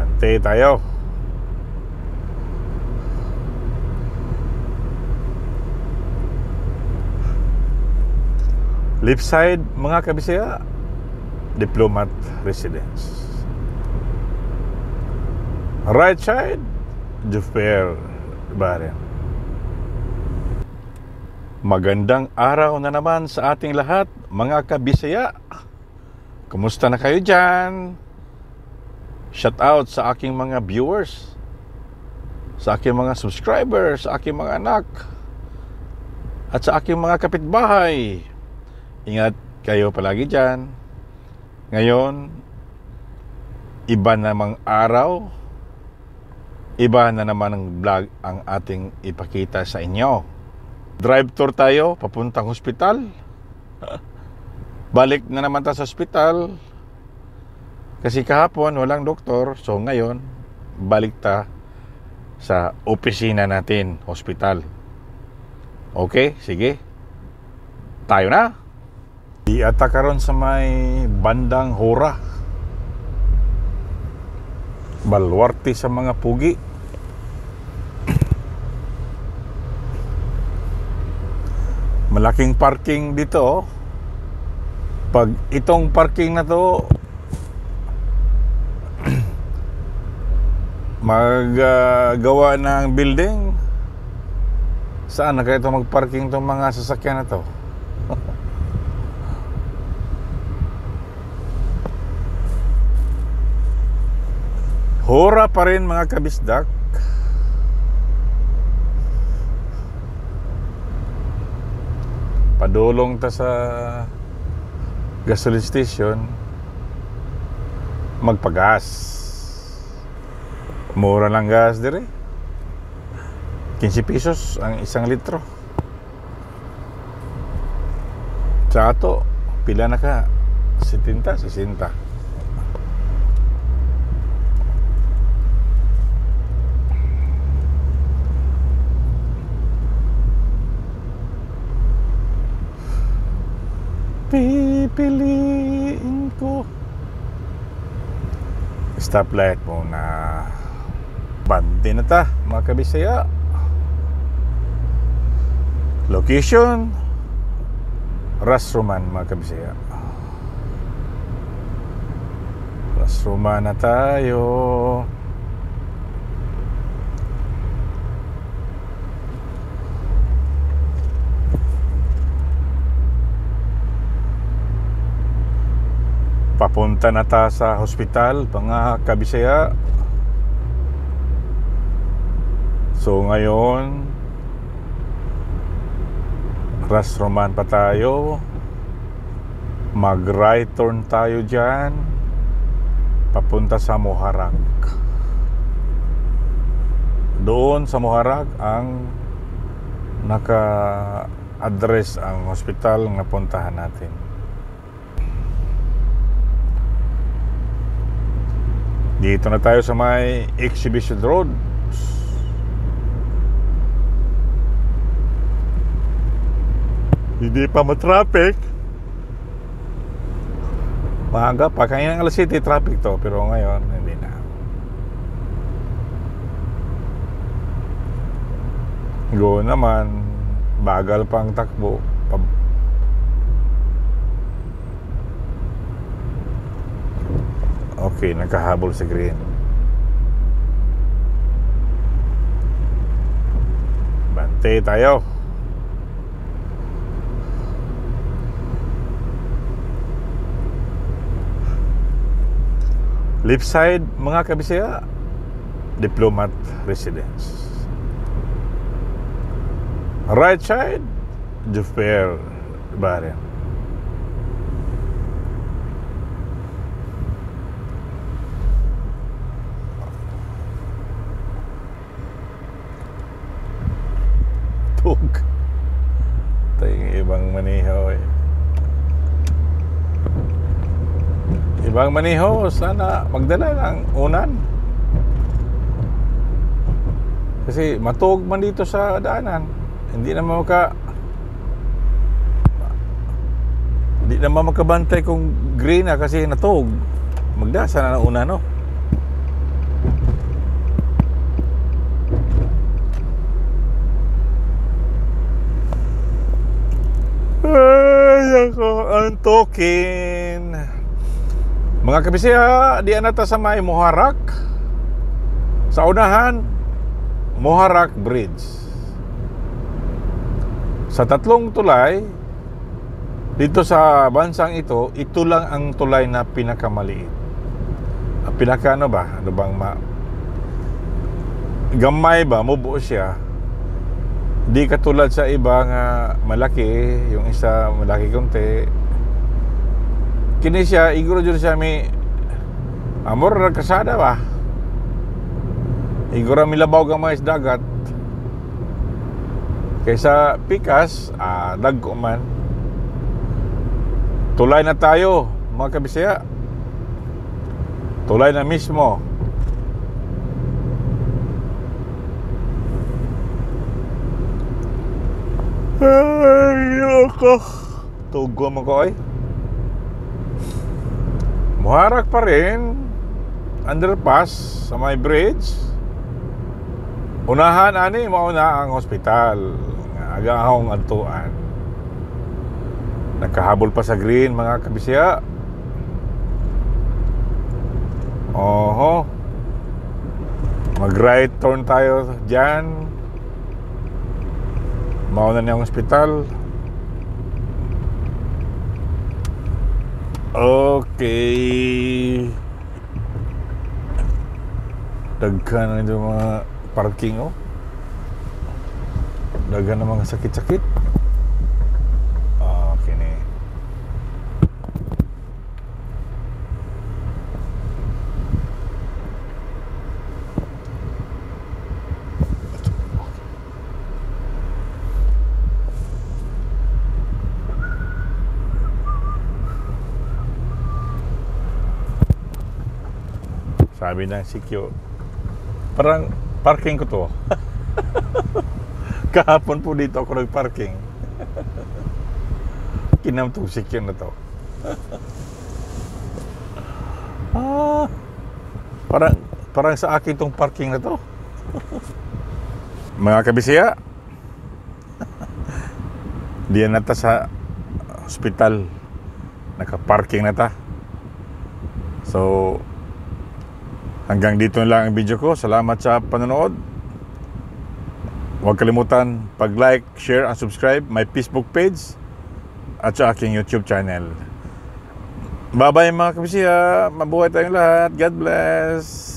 Bante tayo. Left side, mga kabisaya, Diplomat Residence. Right side, Jufer Baren. Magandang araw na naman sa ating lahat, mga kabisaya. Kumusta na kayo dyan? Shout out sa aking mga viewers, sa aking mga subscribers, sa aking mga anak, at sa aking mga kapitbahay. Ingat kayo palagi dyan. Ngayon, iba namang araw, iba na naman ang vlog ang ating ipakita sa inyo. Drive tour tayo, papuntang hospital. Balik na naman tayo sa hospital. Kasi kahapon walang doktor, so ngayon, balik ta sa opisina natin, hospital. Okay, sige. Tayo na. Iata karon sa may bandang Hora, balwarte sa mga pugi. Malaking parking dito. Pag itong parking na to maggawa ng building, saan na kaya ito magparking itong mga sasakyan na to? Hora pa rin, mga kabisdak. Padulong ta sa gasoline station, magpagas. Mura lang gas dire, 15 pesos ang 1 litro. Sa ato, pila na ka? 60. Pipiliin ko. Stoplight muna. Bante na ta, mga kabisaya. Location, Ras Roman, mga kabisaya. Ras Roman na tayo. Papunta na ta sa hospital, mga kabisaya. So ngayon, Ras Roman pa tayo. Mag-right turn tayo dyan, papunta sa Muharraq. Doon sa Muharraq ang naka-address ang hospital na puntahan natin. Dito na tayo sa may Exhibition Road. Hindi pa matraffic. Maaga pa, kanina alas 7 traffic to, pero ngayon hindi na. Go naman, bagal pang takbo. Okay, nakahabol sa green. Bante tayo. Left side, mga kabisaya, Diplomat Residence. Right side, Jufer Baren. Ito yung ibang maniho eh. Ibang maniho, sana magdala ng unan. Kasi matug man dito sa daanan. Hindi naman makabantay kung green na kasi natug. Magdasa na ng una, no? Token. Mga kabisaya, di anata sa may Muharraq. Sa unahan, Muharraq Bridge. Sa tatlong tulay, dito sa bansang ito lang ang tulay na pinakamaliit. Ang pinaka ano ba? Ano bang gamay ba? Mubuo siya. Di katulad sa iba nga malaki, yung isa malaki konti. Kini siya, iguro dyan siya may amor na kasada ba? Iguro milabaw ka mga isdagat. Kaysa pikas, dagko man. Tulay na tayo, mga kabisaya. Tulay na mismo. Ay, ako. Tugo mo ko ay. Muharraq pa rin. Underpass sa may bridge. Unahan ani, mauna ang hospital. Agang akong antuan. Nagkahabol pa sa green, mga kabisya. Oho. Mag-right turn tayo dyan. Mauna niya ang hospital. Okay. Daghan na ito mga parking, oh. Daghan na mga sakit-sakit. Okay ni. Sabi ng CQ, parang parking ko to. Kahapon po dito ako nag-parking. Kinamtong CQ na to. Parang sa akin tong parking na to. Mga kabisaya, diyan na ta sa hospital. Naka-parking na ta. So, hanggang dito na lang ang video ko. Salamat sa panonood. Huwag kalimutan pag-like, share, and subscribe my Facebook page at sa aking YouTube channel. Bye-bye mga kabisya. Mabuhay tayong lahat. God bless.